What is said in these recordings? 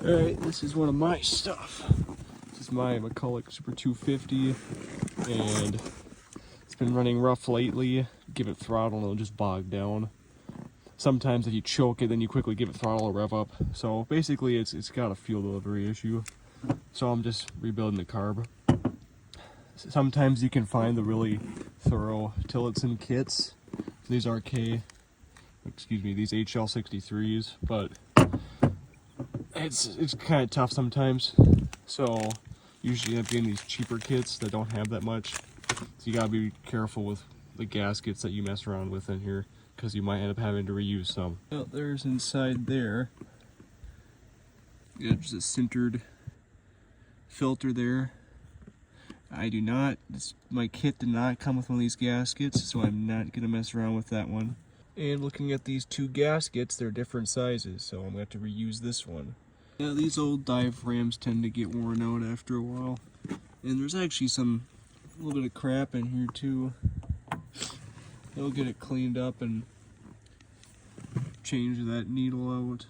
Alright, this is one of my stuff. This is my McCulloch Super 250, and it's been running rough lately. Give it throttle and it'll just bog down. Sometimes if you choke it, then you quickly give it throttle or rev up. So basically it's got a fuel delivery issue. So I'm just rebuilding the carb. Sometimes you can find the really thorough Tillotson kits. These these HL63s, but it's kind of tough sometimes. So usually end up getting these cheaper kits that don't have that much. So you gotta be careful with the gaskets that you mess around with in here, because you might end up having to reuse some. Well, there's inside there. There's a sintered filter there. My kit did not come with one of these gaskets, so I'm not gonna mess around with that one. And looking at these two gaskets, they're different sizes, so I'm gonna have to reuse this one. Yeah, these old diaphragms tend to get worn out after a while. And there's actually a little bit of crap in here too. They'll get it cleaned up and change that needle out.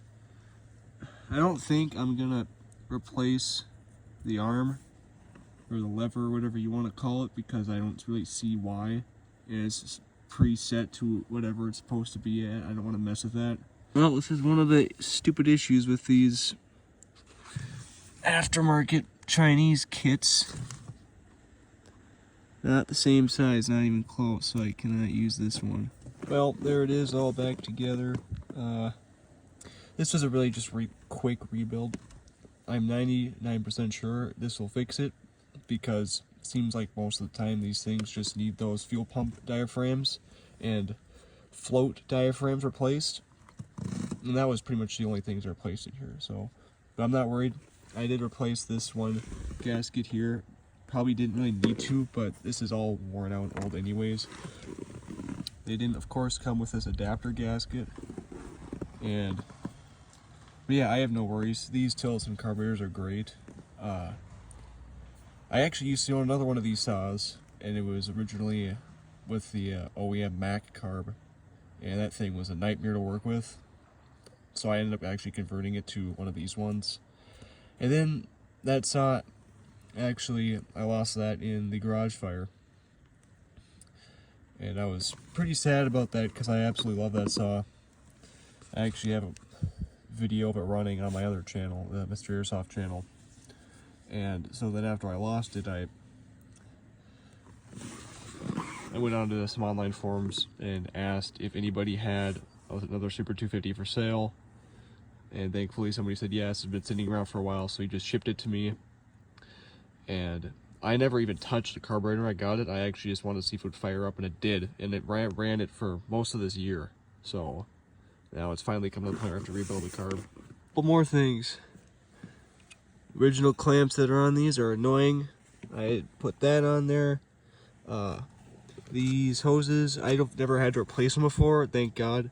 I don't think I'm gonna replace the arm or the lever or whatever you want to call it, because I don't really see why. And it's preset to whatever it's supposed to be at. I don't want to mess with that. Well, this is one of the stupid issues with these aftermarket Chinese kits. Not the same size, not even close, so I cannot use this one. Well, there it is, all back together. This was a really just quick rebuild. I'm 99% sure this will fix it, because it seems like most of the time these things just need those fuel pump diaphragms and float diaphragms replaced. And that was pretty much the only things replaced in here, so. But I'm not worried. I did replace this one gasket here. Probably didn't really need to, but this is all worn out and old anyways. They didn't, of course, come with this adapter gasket. But yeah, I have no worries. These Tillotson carburetors are great. I actually used to own another one of these saws, and it was originally with the OEM Mac Carb, and that thing was a nightmare to work with. So I ended up actually converting it to one of these ones. And then that saw, actually, I lost that in the garage fire. And I was pretty sad about that, because I absolutely love that saw. I actually have a video of it running on my other channel, the Mr. Airsoft channel. And so then after I lost it, I went onto some online forums and asked if anybody had another Super 250 for sale. And thankfully somebody said yes, it's been sitting around for a while, so he just shipped it to me. And I never even touched the carburetor when I got it. I actually just wanted to see if it would fire up, and it did. And it ran it for most of this year. So now it's finally come to the point where I have to rebuild the carb. Couple more things. Original clamps that are on these are annoying. I put that on there. These hoses, I've never had to replace them before, thank God.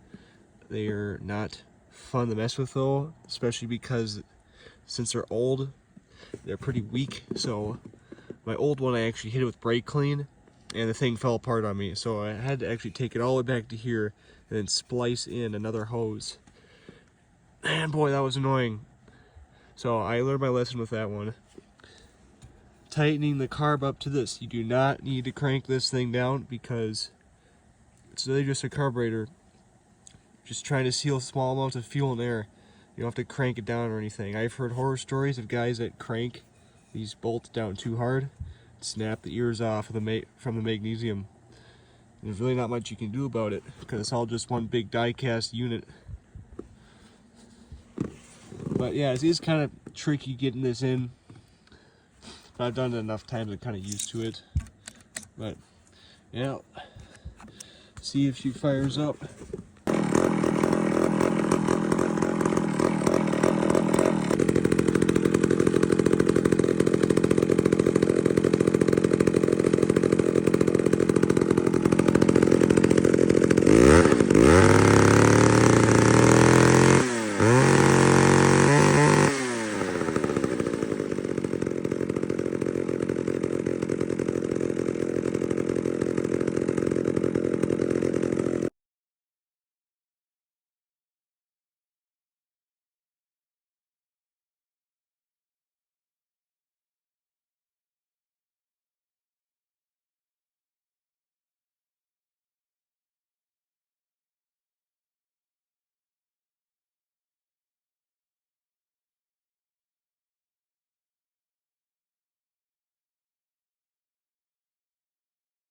They are not fun to mess with though, especially because since they're old, they're pretty weak. So my old one, I actually hit it with brake clean, and the thing fell apart on me. So I had to actually take it all the way back to here and then splice in another hose. And boy, that was annoying. So I learned my lesson with that one. Tightening the carb up to this. You do not need to crank this thing down, because it's really just a carburetor just trying to seal small amounts of fuel and air. You don't have to crank it down or anything. I've heard horror stories of guys that crank these bolts down too hard, snap the ears off of from the magnesium. And there's really not much you can do about it, because it's all just one big die-cast unit. But yeah, it is kind of tricky getting this in. But I've done it enough times, I'm kind of used to it. But yeah, see if she fires up.